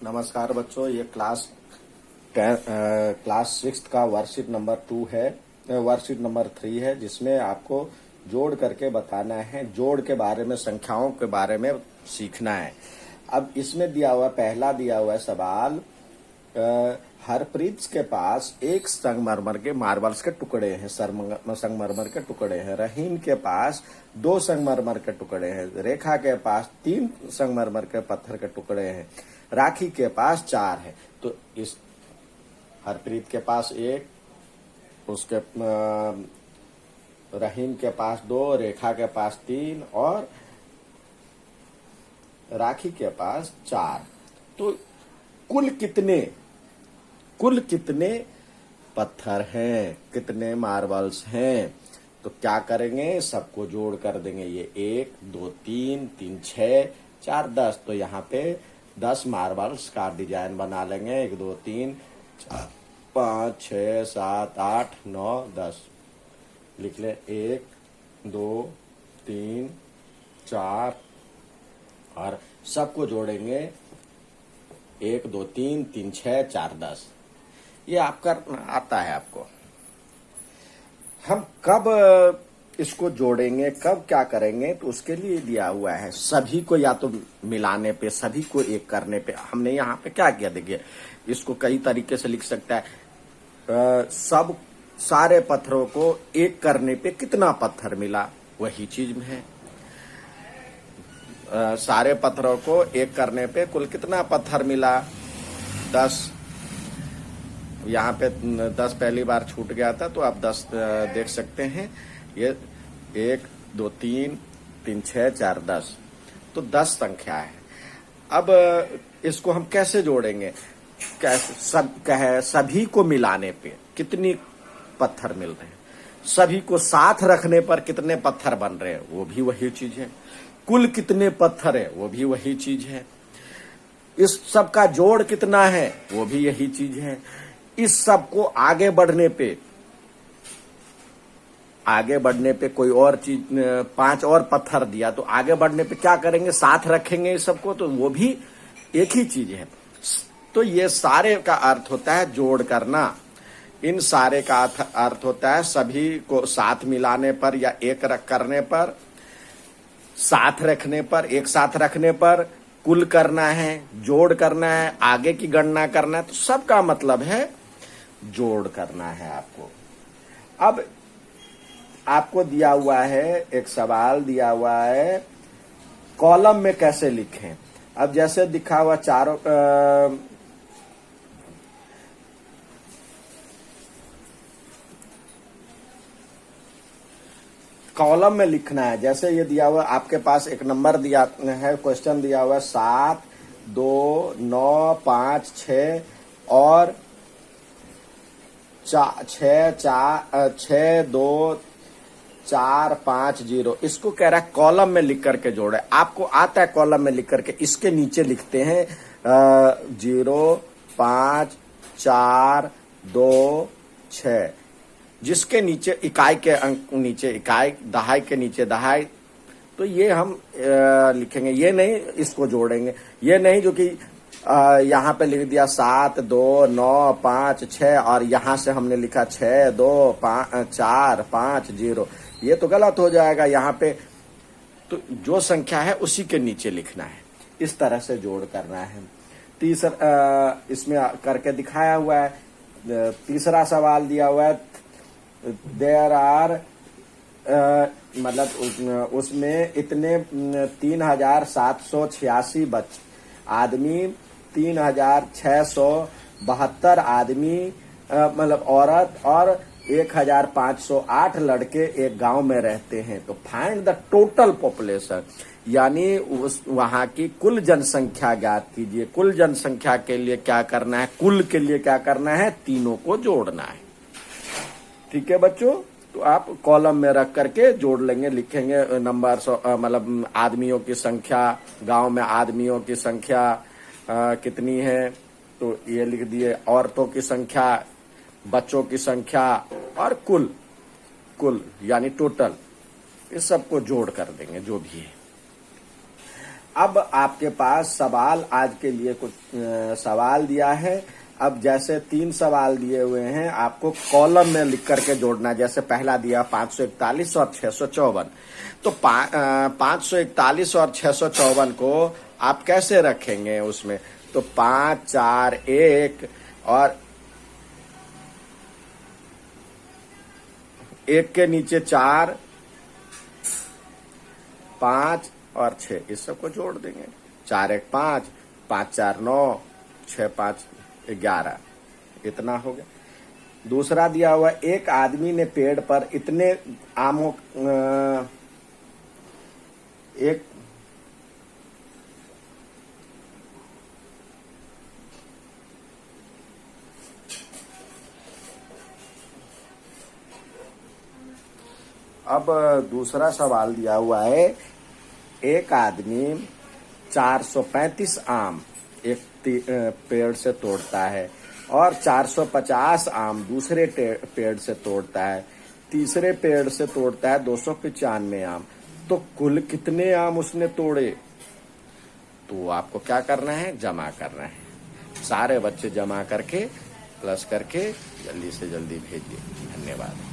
नमस्कार बच्चों, ये क्लास 6 का वर्कशीट नंबर 2 है, वर्कशीट नंबर 3 है, जिसमें आपको जोड़ करके बताना है। जोड़ के बारे में, संख्याओं के बारे में सीखना है। अब इसमें पहला दिया हुआ है सवाल, हरप्रीत के पास एक संगमरमर के मार्बल्स के टुकड़े हैं, संगमरमर के टुकड़े हैं। रहीम के पास 2 संगमरमर के टुकड़े हैं। रेखा के पास 3 संगमरमर के पत्थर के टुकड़े हैं। राखी के पास 4 है। तो इस हरप्रीत के पास 1, उसके रहीम के पास 2, रेखा के पास 3 और राखी के पास 4। तो कुल कितने पत्थर हैं, कितने मार्बल्स हैं? तो क्या करेंगे, सबको जोड़ कर देंगे। ये 1 2 3 3 6 4 10। तो यहाँ पे 10 मार्बल्स का डिजाइन बना लेंगे। 1 2 3 4 5 6 7 8 9 10 लिख ले। 1 2 3 4 और सबको जोड़ेंगे। 1 2 3 3 6 4 10। ये आपका आता है आपको। हम कब इसको जोड़ेंगे, कब क्या करेंगे, तो उसके लिए दिया हुआ है। सभी को या तो मिलाने पे, सभी को एक करने पे। हमने यहाँ पे क्या किया, देखिए इसको कई तरीके से लिख सकता है। सब सारे पत्थरों को एक करने पे कितना पत्थर मिला, वही चीज में है। सारे पत्थरों को एक करने पे कुल कितना पत्थर मिला, 10। यहाँ पे 10 पहली बार छूट गया था, तो आप 10 देख सकते हैं। ये 1 2 3 3 6 4 10। तो 10 संख्या है। अब इसको हम कैसे जोड़ेंगे? सभी को मिलाने पे कितनी पत्थर मिल रहे हैं, सभी को साथ रखने पर कितने पत्थर बन रहे हैं, वो भी वही चीज है। कुल कितने पत्थर है, वो भी वही चीज है। इस सब का जोड़ कितना है, वो भी यही चीज है। इस सब को आगे बढ़ने पे कोई और चीज, 5 और पत्थर दिया, तो आगे बढ़ने पे क्या करेंगे, साथ रखेंगे इस सबको, तो वो भी एक ही चीज है। तो ये सारे का अर्थ होता है जोड़ करना। इन सारे का अर्थ होता है सभी को साथ मिलाने पर या एक करने पर, साथ रखने पर, एक साथ रखने पर, कुल करना है, जोड़ करना है, आगे की गणना करना है। तो सबका मतलब है जोड़ करना है आपको। अब आपको दिया हुआ है, एक सवाल दिया हुआ है, कॉलम में कैसे लिखें। अब जैसे दिखा हुआ चारों कॉलम में लिखना है। जैसे ये दिया हुआ, आपके पास एक नंबर दिया है, क्वेश्चन दिया हुआ है 7 2 9 5 6 और 6 2 4 5 0। इसको कह रहा है कॉलम में लिख करके जोड़े। आपको आता है कॉलम में लिख करके, इसके नीचे लिखते हैं 0 5 4 2 6, जिसके नीचे इकाई के अंक नीचे इकाई, दहाई के नीचे दहाई। तो ये हम लिखेंगे, ये नहीं इसको जोड़ेंगे। ये नहीं जो कि यहाँ पे लिख दिया 7 2 9 5 6 और यहां से हमने लिखा 6 2 5 4 5 0। ये तो गलत हो जाएगा यहाँ पे। तो जो संख्या है उसी के नीचे लिखना है। इस तरह से जोड़ करना है। तीसरा इसमें करके दिखाया हुआ है। तीसरा सवाल दिया हुआ है, देयर आर मतलब उसमें इतने 3786 आदमी, 3672 आदमी मतलब औरत और 1508 लड़के एक गांव में रहते हैं। तो फाइंड द टोटल पॉपुलेशन, यानी उस वहां की कुल जनसंख्या ज्ञात कीजिए। कुल जनसंख्या के लिए क्या करना है, कुल के लिए क्या करना है, तीनों को जोड़ना है। ठीक है बच्चों, तो आप कॉलम में रख करके जोड़ लेंगे, लिखेंगे नंबर, मतलब आदमियों की संख्या, गांव में आदमियों की संख्या कितनी है, तो ये लिख दिए। औरतों की संख्या, बच्चों की संख्या और कुल यानी टोटल, इस सबको जोड़ कर देंगे जो भी है। अब आपके पास सवाल आज के लिए कुछ सवाल दिया है। अब जैसे 3 सवाल दिए हुए हैं, आपको कॉलम में लिख करके जोड़ना है। जैसे पहला दिया 541 और 654, तो 541 और 654 को आप कैसे रखेंगे उसमें? तो 5 4 1 और 1 के नीचे 4, 5 और 6, इस सबको जोड़ देंगे। 4 1 5, 5 4 9, 6 5 11, इतना हो गया। दूसरा दिया हुआ, एक आदमी ने पेड़ पर इतने आमों एक अब दूसरा सवाल दिया हुआ है, एक आदमी 435 आम एक पेड़ से तोड़ता है और 450 आम दूसरे पेड़ से तोड़ता है, तीसरे पेड़ से तोड़ता है 295 आम, तो कुल कितने आम उसने तोड़े? तो आपको क्या करना है? जमा करना है। सारे बच्चे जमा करके प्लस करके जल्दी से जल्दी भेजिए। धन्यवाद।